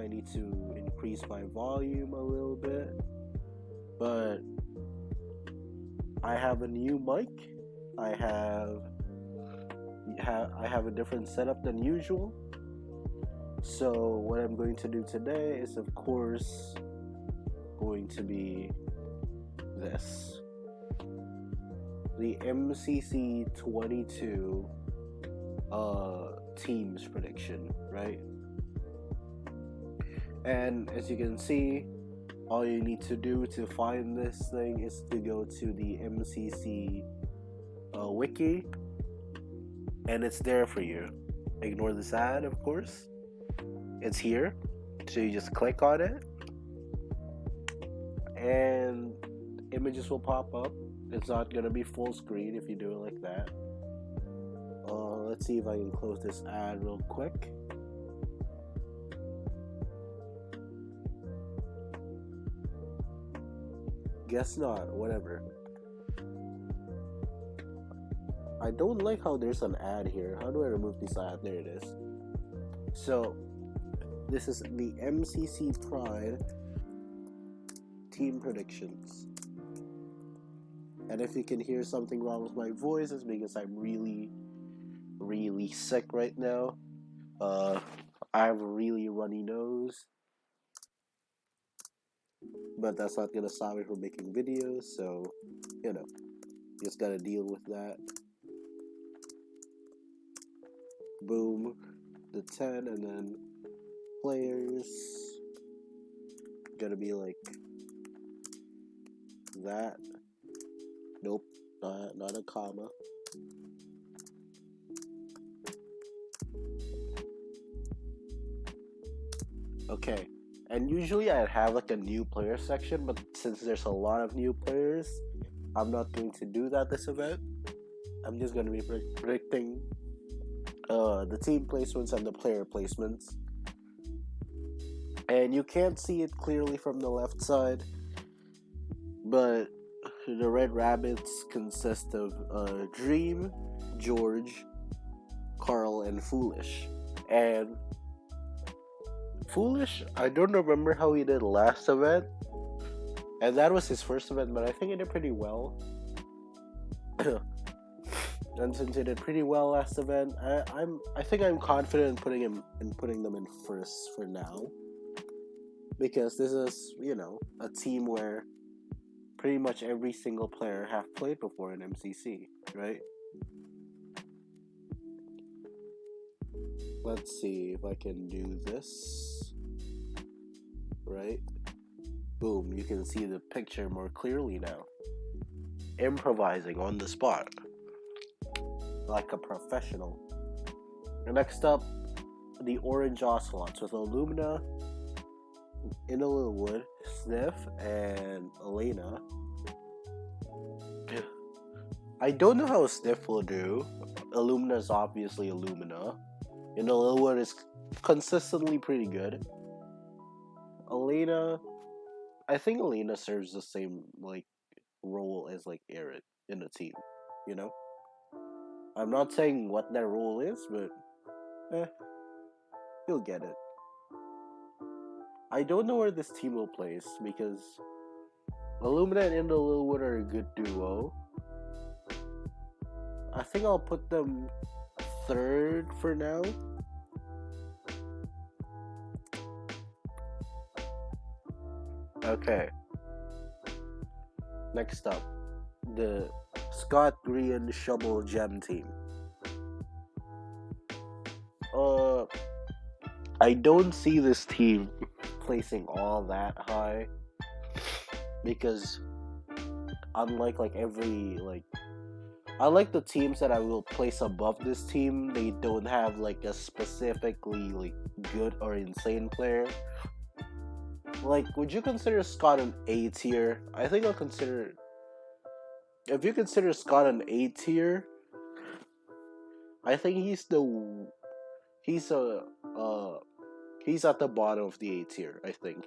I need to increase my volume a little bit. But I have a new mic. I have a different setup than usual. So what I'm going to do today is, of course, going to be this. The MCC 22 teams prediction, right? And as you can see, all you need to do to find this thing is to go to the MCC wiki, and it's there for you. Ignore this ad, of course. It's here, so you just click on it, and images will pop up. It's not gonna be full screen if you do it like that. Let's see if I can close this ad real quick. Guess not, whatever. I don't like how there's an ad here. How do I remove this ad? There it is. So, this is the MCC Pride team predictions. And if you can hear something wrong with my voice, it's because I'm really sick right now. I have a really runny nose. But that's not gonna stop me from making videos, so, just gotta deal with that. Boom, the 10, and then players, gonna be like that. Nope, not a comma. Okay, and usually I'd have like a new player section, but since there's a lot of new players, I'm not going to do that this event. I'm just going to be predicting the team placements and the player placements. And you can't see it clearly from the left side, but the Red Rabbits consist of Dream, George, Carl, and Foolish. And Foolish, I don't remember how he did last event, and that was his first event, but I think he did pretty well. And since he did pretty well last event, I think I'm confident in putting them in first for now, because this is a team where pretty much every single player have played before in MCC, right? Let's see if I can do this. Right? Boom, you can see the picture more clearly now. Improvising on the spot. Like a professional. And next up, the Orange Ocelots with Illumina, Inna Littlewood, Sniff, and Elena. I don't know how Sniff will do. Illumina is obviously Illumina. Inna Littlewood is consistently pretty good. Elena, I think Elena serves the same role as Eric in the team, I'm not saying what that role is, but you'll get it. I don't know where this team will place because Illumina and Inda Littlewood are a good duo. I think I'll put them third for now. Okay. Next up, the Scott Green Shovel Gem team. I don't see this team placing all that high because unlike unlike the teams that I will place above this team, they don't have a specifically good or insane player. Would you consider Scott an A tier? I think I'll consider. If you consider Scott an A tier, I think he's at the bottom of the A tier, I think.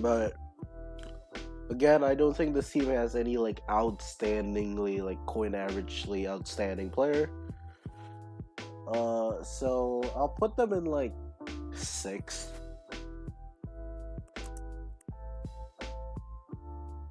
But again, I don't think this team has any outstandingly coin averagely outstanding player. So I'll put them in 6th.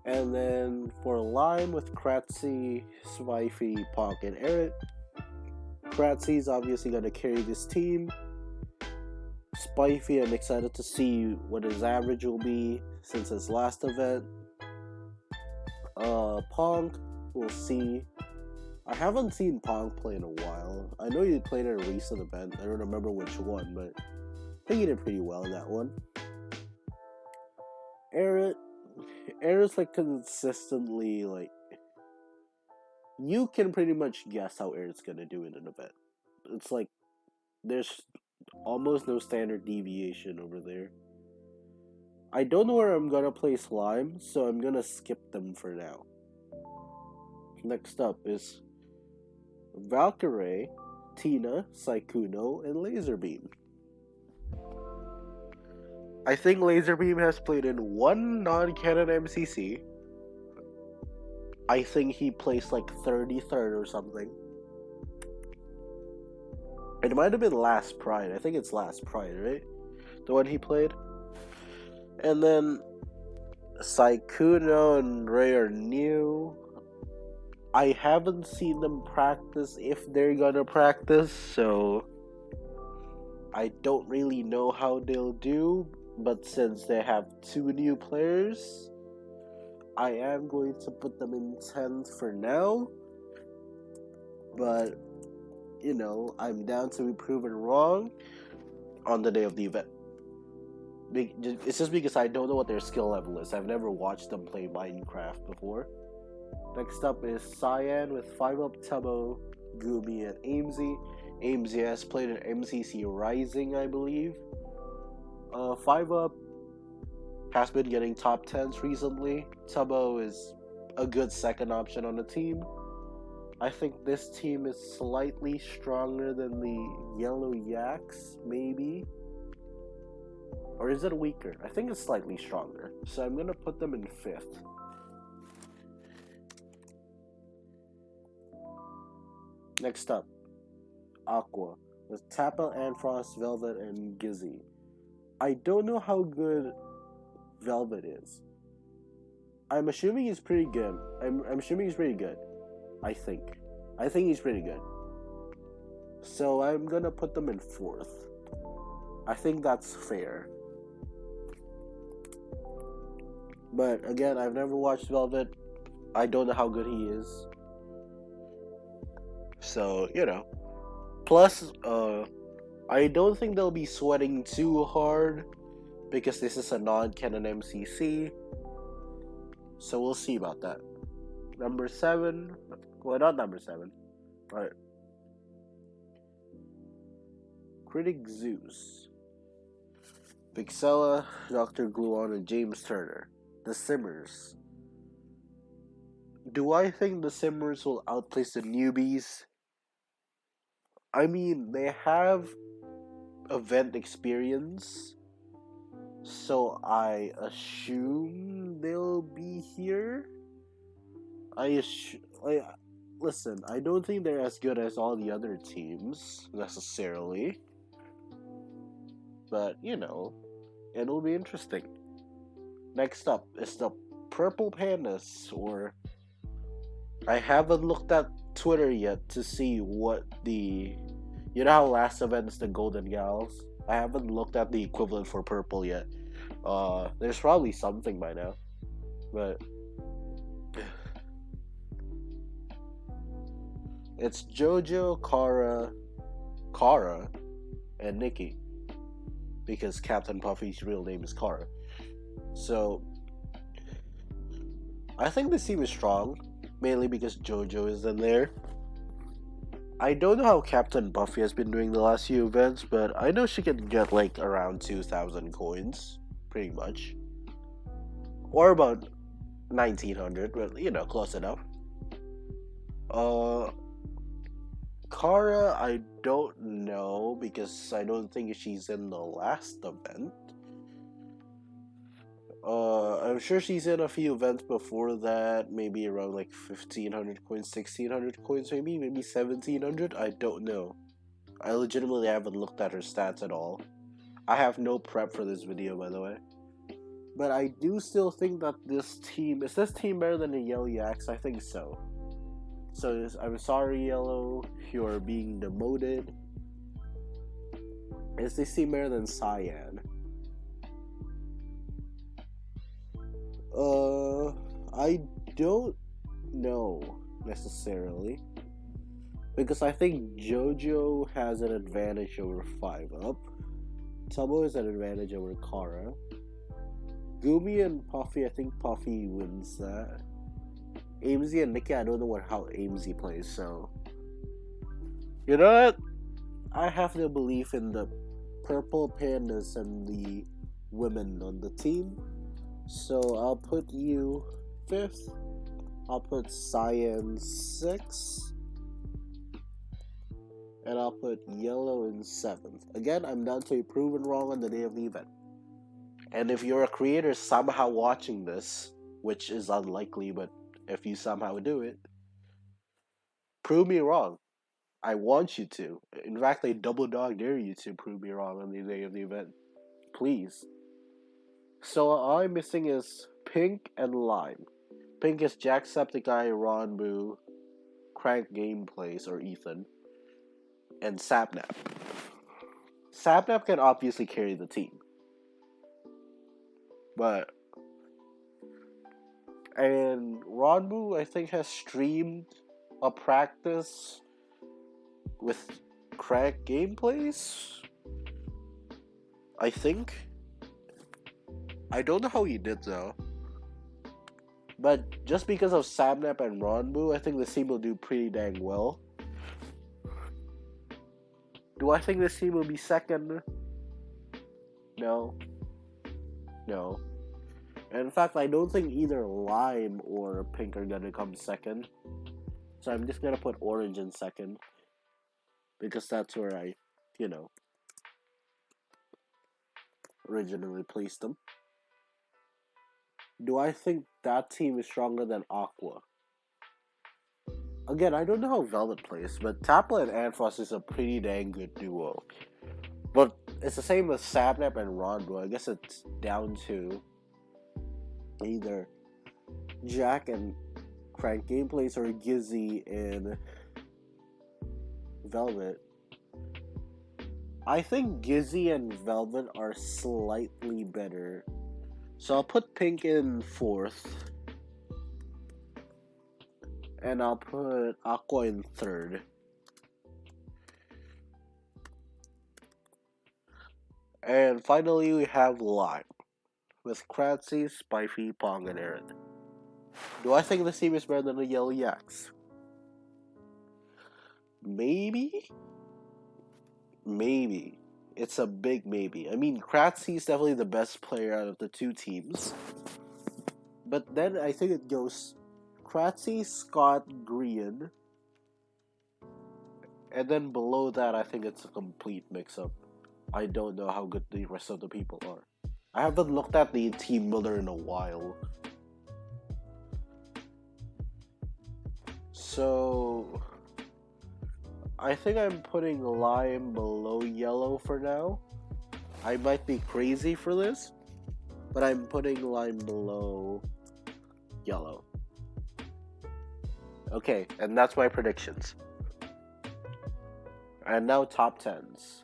And then for Lime with Kratzy, Swifey, Pog, and Eret. Kratzy's obviously going to carry this team. Spifey, I'm excited to see what his average will be since his last event. Pong, we'll see. I haven't seen Pong play in a while. I know he played in a recent event. I don't remember which one, but I think he did pretty well in that one. Eret's like consistently like you can pretty much guess how Eret's gonna do in an event. It's like there's almost no standard deviation over there. I don't know where I'm gonna play Slime, so I'm gonna skip them for now. Next up is Valkyrie, Tina, Saikuno, and Laserbeam. I think Laserbeam has played in one non-canon MCC. I think he placed like 33rd or something. It might have been last Pride. I think it's last Pride, right? The one he played. And then Saikuno and Ray are new. I haven't seen them practice if they're gonna practice, so I don't really know how they'll do. But since they have 2 new players, I am going to put them in 10th for now. But, you know, I'm down to be proven wrong on the day of the event. It's just because I don't know what their skill level is. I've never watched them play Minecraft before. Next up is Cyan with 5-Up Tubbo, Gumi, and Amesy. Amesy has played at MCC Rising, I believe. 5-Up has been getting top 10s recently. Tubbo is a good second option on the team. I think this team is slightly stronger than the Yellow Yaks, maybe. Or is it weaker? I think it's slightly stronger. So I'm going to put them in 5th. Next up, Aqua with Tappa, Anfrost, Velvet, and Gizzy. I don't know how good Velvet is. I'm assuming he's pretty good. I'm assuming he's pretty good. I think he's pretty good. So I'm gonna put them in 4th. I think that's fair. But again, I've never watched Velvet. I don't know how good he is. So, you know. Plus, I don't think they'll be sweating too hard because this is a non-canon MCC. So we'll see about that. Number 7. Well, not number 7. Alright. Critic Zeus. Pixella, Dr. Gluon, and James Turner. The Simmers. Do I think the Simmers will outplace the newbies? I mean, they have event experience, so I assume they'll be here. Listen, I don't think they're as good as all the other teams, necessarily. But, you know, it'll be interesting. Next up is the Purple Pandas, or I haven't looked at Twitter yet to see what the... You know how last event is the Golden Gals? I haven't looked at the equivalent for purple yet. There's probably something by now. But... it's Jojo, Kara, and Nikki. Because Captain Puffy's real name is Kara. So... I think this team is strong. Mainly because Jojo is in there. I don't know how Captain Buffy has been doing the last few events, but I know she can get like around 2,000 coins, pretty much. Or about 1,900, but you know, close enough. Kara, I don't know because I don't think she's in the last event. I'm sure she's in a few events before that, maybe around like 1,500 coins, 1,600 coins, maybe 1,700. I don't know. I legitimately haven't looked at her stats at all. I have no prep for this video, by the way. But I do still think that this team... Is this team better than the Yellow Yaks? I think so. So I'm sorry, Yellow. You're being demoted. Is this team better than Cyan? I don't know necessarily. Because I think JoJo has an advantage over 5-Up. Tubbo has an advantage over Kara. Gumi and Puffy, I think Puffy wins that. Amesy and Nikki, I don't know how Amesy plays, so... You know what? I have no belief in the Purple Pandas and the women on the team. So I'll put you 5th. I'll put Cyan 6th. And I'll put Yellow in 7th. Again, I'm down to be proven wrong on the day of the event. And if you're a creator somehow watching this, which is unlikely, but if you somehow do it, prove me wrong. I want you to. In fact, I double dog dare you to prove me wrong on the day of the event. Please. So all I'm missing is Pink and Lime. Pink is Jacksepticeye, Ronbu, Crank Gameplays, or Ethan, and Sapnap. Sapnap can obviously carry the team. And Ronbu, I think, has streamed a practice with Crank Gameplays. I think. I don't know how he did though. But just because of Sapnap and Ronbu, I think the team will do pretty dang well. Do I think this team will be second? No. And in fact, I don't think either Lime or Pink are gonna come second. So I'm just gonna put Orange in second. Because that's where I, originally placed them. Do I think that team is stronger than Aqua? Again, I don't know how Velvet plays, but Tapla and Anfrost is a pretty dang good duo. But it's the same with Sapnap and Ronbu. I guess it's down to either Jack and Crank Gameplays or Gizzy and Velvet. I think Gizzy and Velvet are slightly better. So I'll put Pink in 4th. And I'll put Aqua in 3rd. And finally we have Lime. With Kratzy, Spifey, Pong, and Aaron. Do I think this team is better than the Yellow Yaks? Maybe? Maybe. It's a big maybe. I mean, Kratzy is definitely the best player out of the two teams. But then I think it goes Kratzy, Scott, Grian. And then below that, I think it's a complete mix-up. I don't know how good the rest of the people are. I haven't looked at the team builder in a while. So I think I'm putting Lime below Yellow for now. I might be crazy for this, but I'm putting Lime below Yellow. Okay, and that's my predictions. And now top 10s.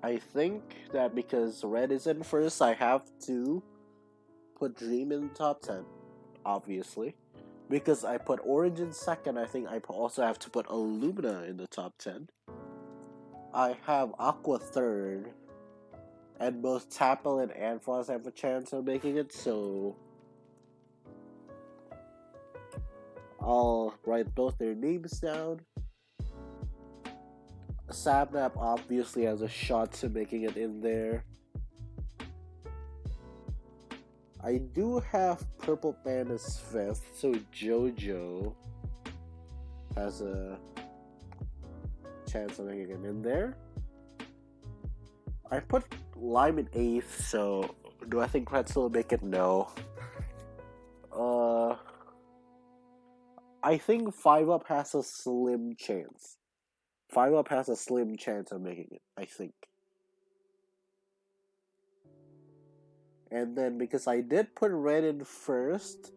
I think that because Red is in first, I have to put Dream in the top 10, obviously. Because I put Orange in second, I think I also have to put Illumina in the top 10. I have Aqua third, and both Tapple and Anfrost have a chance of making it, so I'll write both their names down. Sapnap obviously has a shot to making it in there. I do have Purple Pandas 5th, so JoJo has a chance of making it in there. I put Lime in 8th, so do I think Kratzy will make it? No. I think 5-Up has a slim chance. 5 Up has a slim chance of making it, I think. And then because I did put red in first,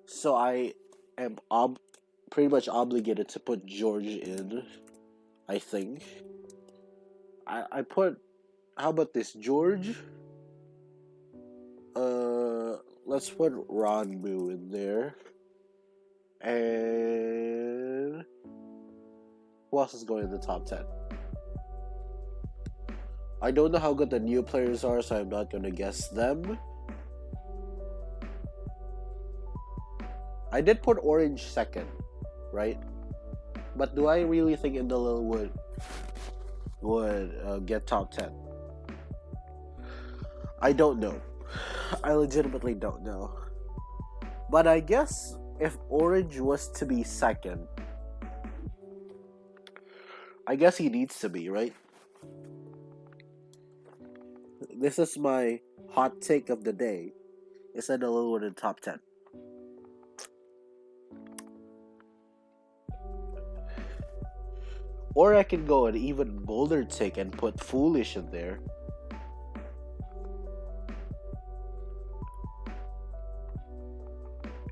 so I am pretty much obligated to put George in, I think. I put, how about this, George? Let's put Ranbu in there. And who else is going in the top 10? I don't know how good the new players are, so I'm not going to guess them. I did put Orange second, right? But do I really think Indalil would get top 10? I don't know. I legitimately don't know. But I guess if Orange was to be second, I guess he needs to be, right? This is my hot take of the day. Is Indalil would in top 10? Or I can go an even bolder take and put Foolish in there.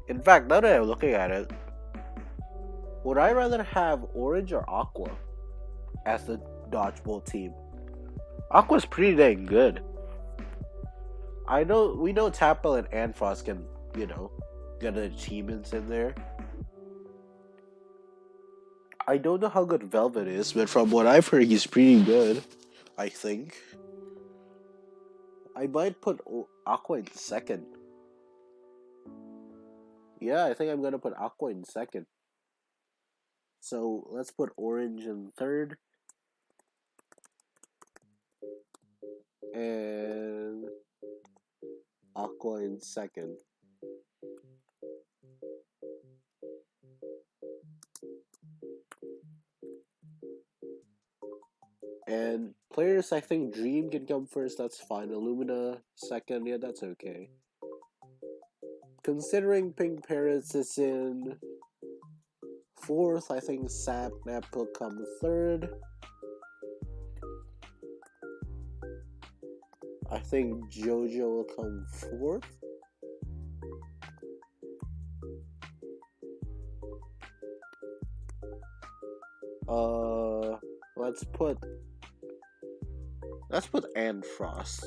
In fact, now that I'm looking at it, would I rather have Orange or Aqua as the dodgeball team? Aqua's pretty dang good. We know Tapel and Anfrost can, get achievements in there. I don't know how good Velvet is, but from what I've heard, he's pretty good, I think. I might put Aqua in second. Yeah, I think I'm gonna put Aqua in second. So let's put Orange in third. And Aqua in second. And players, I think Dream can come first, that's fine. Illumina second, yeah, that's okay. Considering Pink Parrots is in fourth, I think Sapnap will come third. I think Jojo will come fourth. Let's put Anfrost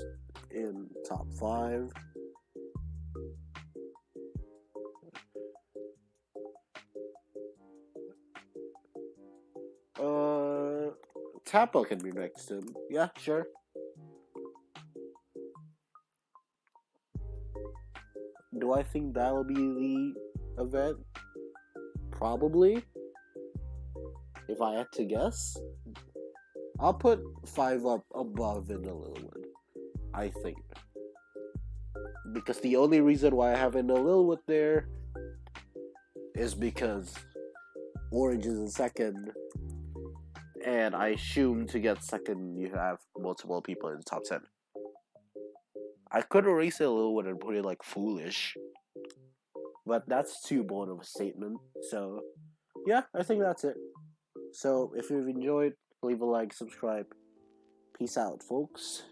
in top 5. Tapel can be next to him. Yeah, sure. Do I think that'll be the event? Probably. If I had to guess, I'll put 5 Up above Indalil, I think. Because the only reason why I have Indalil there is because Orange is in second, and I assume to get second you have multiple people in the top 10. I could erase it a little bit and put it like Foolish, but that's too bold of a statement. So, yeah, I think that's it. So, if you've enjoyed, leave a like, subscribe. Peace out, folks.